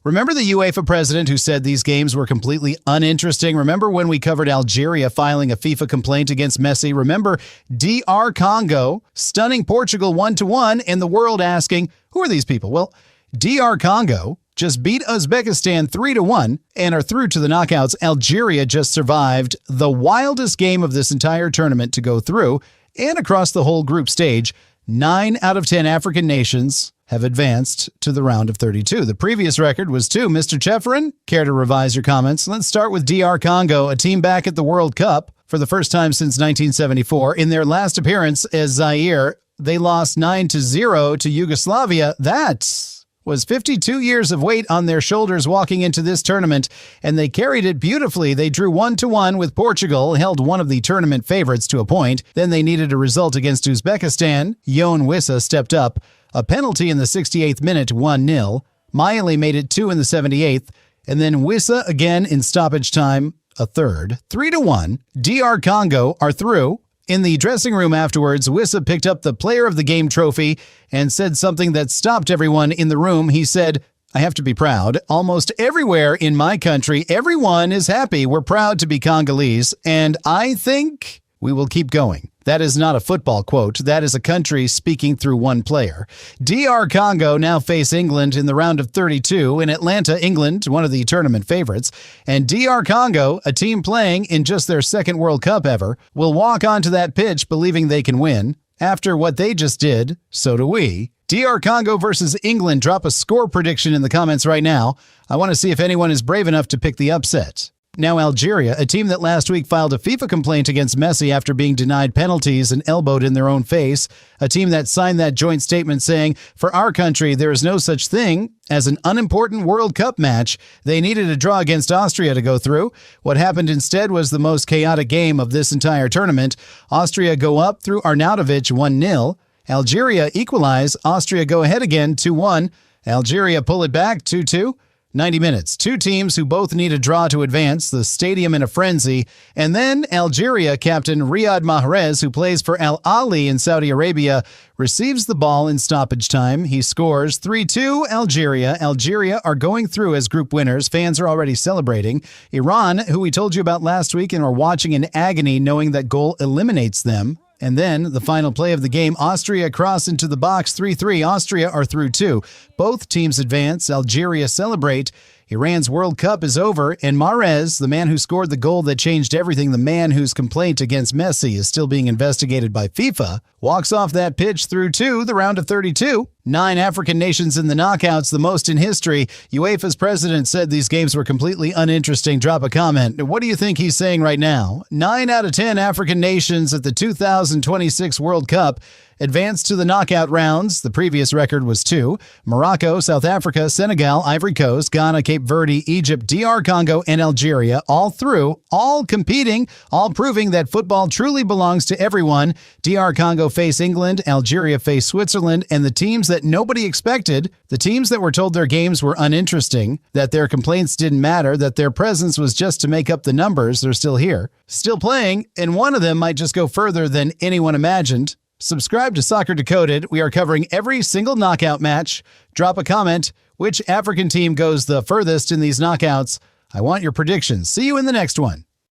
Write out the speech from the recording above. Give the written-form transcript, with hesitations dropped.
Remember the UEFA president who said these games were completely uninteresting? Remember when we covered Algeria filing a FIFA complaint against Messi? Remember DR Congo stunning Portugal 1-1 and the world asking, who are these people? Well, DR Congo just beat Uzbekistan 3-1 and are through to the knockouts. Algeria just survived the wildest game of this entire tournament to go through, and across the whole group stage, 9 out of 10 African nations have advanced to the round of 32. The previous record was 2. Mr. Čeferin, care to revise your comments? Let's start with DR Congo, a team back at the World Cup for the first time since 1974. In their last appearance as Zaire, they lost 9-0 to Yugoslavia. That was 52 years of weight on their shoulders walking into this tournament, and they carried it beautifully. They drew 1-1 with Portugal, held one of the tournament favorites to a point. Then they needed a result against Uzbekistan. Yoane Wissa stepped up. A penalty in the 68th minute, 1-0. Mayele made it 2 in the 78th. And then Wissa again in stoppage time, a third. 3-1. DR Congo are through. In the dressing room afterwards, Wissa picked up the Player of the Game trophy and said something that stopped everyone in the room. He said, I have to be proud. Almost everywhere in my country, everyone is happy. We're proud to be Congolese, and I think we will keep going. That is not a football quote. That is a country speaking through one player. DR Congo now face England in the round of 32 in Atlanta, England, one of the tournament favorites. And DR Congo, a team playing in just their second World Cup ever, will walk onto that pitch believing they can win. After what they just did, so do we. DR Congo versus England. Drop a score prediction in the comments right now. I want to see if anyone is brave enough to pick the upset. Now Algeria, a team that last week filed a FIFA complaint against Messi after being denied penalties and elbowed in their own face. A team that signed that joint statement saying, for our country, there is no such thing as an unimportant World Cup match. They needed a draw against Austria to go through. What happened instead was the most chaotic game of this entire tournament. Austria go up through Arnautovic 1-0. Algeria equalize. Austria go ahead again 2-1. Algeria pull it back 2-2. 90 minutes. Two teams who both need a draw to advance, the stadium in a frenzy. And then Algeria captain Riyad Mahrez, who plays for Al Ahly in Saudi Arabia, receives the ball in stoppage time. He scores 3-2 Algeria. Algeria are going through as group winners. Fans are already celebrating. Iran, who we told you about last week and are watching in agony knowing that goal eliminates them. And then the final play of the game, Austria cross into the box 3-3. Austria are through too. Both teams advance. Algeria celebrate. Iran's World Cup is over, and Mahrez, the man who scored the goal that changed everything, the man whose complaint against Messi is still being investigated by FIFA, walks off that pitch through to the round of 32. 9 African nations in the knockouts, the most in history. UEFA's president said these games were completely uninteresting. Drop a comment. What do you think he's saying right now? 9 out of 10 African nations at the 2026 World Cup advanced to the knockout rounds. The previous record was 2. Morocco, South Africa, Senegal, Ivory Coast, Ghana, Cape Verde, Egypt, DR Congo, and Algeria, all through, all competing, all proving that football truly belongs to everyone. DR Congo face England, Algeria face Switzerland, and the teams that nobody expected, the teams that were told their games were uninteresting, that their complaints didn't matter, that their presence was just to make up the numbers, they're still here, still playing, and one of them might just go further than anyone imagined. Subscribe to Soccer Decoded. We are covering every single knockout match. Drop a comment. Which African team goes the furthest in these knockouts? I want your predictions. See you in the next one.